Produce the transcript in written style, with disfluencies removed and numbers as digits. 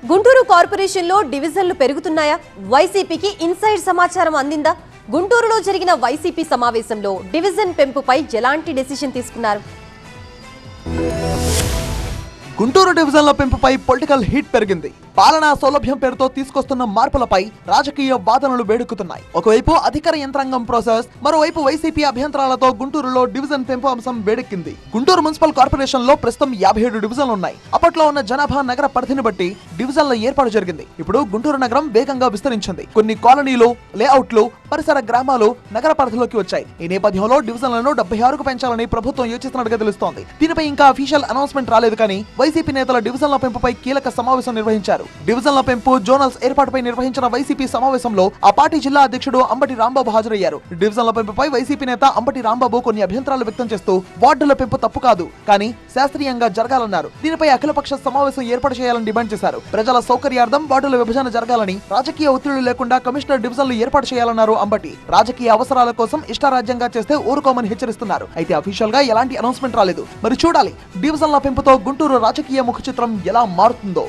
గుంటూరు కార్పొరేషన్లో డివిజన్లు పెరుగుతున్నాయా? వైసీపీకి ఇన్సైడ్ సమాచారం అందిందా? గుంటూరులో జరిగిన వైసీపీ సమావేశంలో డివిజన్ పెంపుపై ఎలాంటి డెసిషన్ తీసుకున్నారు? గుంటూరు డివిజన్ల పెంపుపై పొలిటికల్ హీట్ పెరిగింది. పాలనా సౌలభ్యం పేరుతో తీసుకొస్తున్న మార్పులపై రాజకీయ వాదనలు వేడెక్కుతున్నాయి. ఒకవైపు అధికార యంత్రాంగం ప్రాసెస్, మరోవైపు వైసీపీ అభ్యంతరాలతో గుంటూరులో డివిజన్ పెంపు అంశం వేడెక్కింది. గుంటూరు మున్సిపల్ కార్పొరేషన్ లో ప్రస్తుతం 57 డివిజన్లు ఉన్నాయి. అప్పట్లో ఉన్న జనాభా నగర పరిధిని బట్టి డివిజన్ల ఏర్పాటు జరిగింది. ఇప్పుడు గుంటూరు నగరం వేగంగా విస్తరించింది. కొన్ని కాలనీలు, లేఅవుట్లు, పరిసర గ్రామాలు నగర పరిధిలోకి వచ్చాయి. ఈ నేపథ్యంలో డివిజన్లను 76కు పెంచాలని ప్రభుత్వం యోచిస్తున్నట్టుగా తెలుస్తోంది. దీనిపై ఇంకా అఫీషియల్ అనౌన్స్మెంట్ రాలేదు. కానీ వైసీపీ నేతల డివిజన్ల పెంపుపై కీలక సమావేశం నిర్వహించారు. డివిజన్ల పెంపు, జోనల్స్ ఏర్పాటుపై నిర్వహించిన వైసీపీ సమావేశంలో ఆ పార్టీ జిల్లా అధ్యక్షుడు అంబటి రాంబాబు హాజరయ్యారు. డివిజన్ల పెంపుపై వైసీపీ నేత అంబటి రాంబాబు కొన్ని అభ్యంతరాలు వ్యక్తం చేస్తూ వార్డుల పెంపు తప్పు కాదు, కానీ శాస్త్రీయంగా జరగాలన్నారు. దీనిపై అఖిలపక్ష సమావేశం ఏర్పాటు చేయాలని డిమాండ్ చేశారు. ప్రజల సౌకర్యార్థం వార్డుల విభజన జరగాలని, రాజకీయ ఒత్తిళ్లు లేకుండా కమిషనర్ డివిజన్లు ఏర్పాటు చేయాలన్నారు అంబటి. రాజకీయ అవసరాల కోసం ఇష్టారాజ్యంగా చేస్తే ఊరుకోమని హెచ్చరిస్తున్నారు. అయితే అఫీషియల్ గా ఎలాంటి అనౌన్స్మెంట్ రాలేదు. మరి చూడాలి డివిజన్ల పెంపుతో గుంటూరు రాజకీయ ముఖ చిత్రం ఎలా మారుతుందో.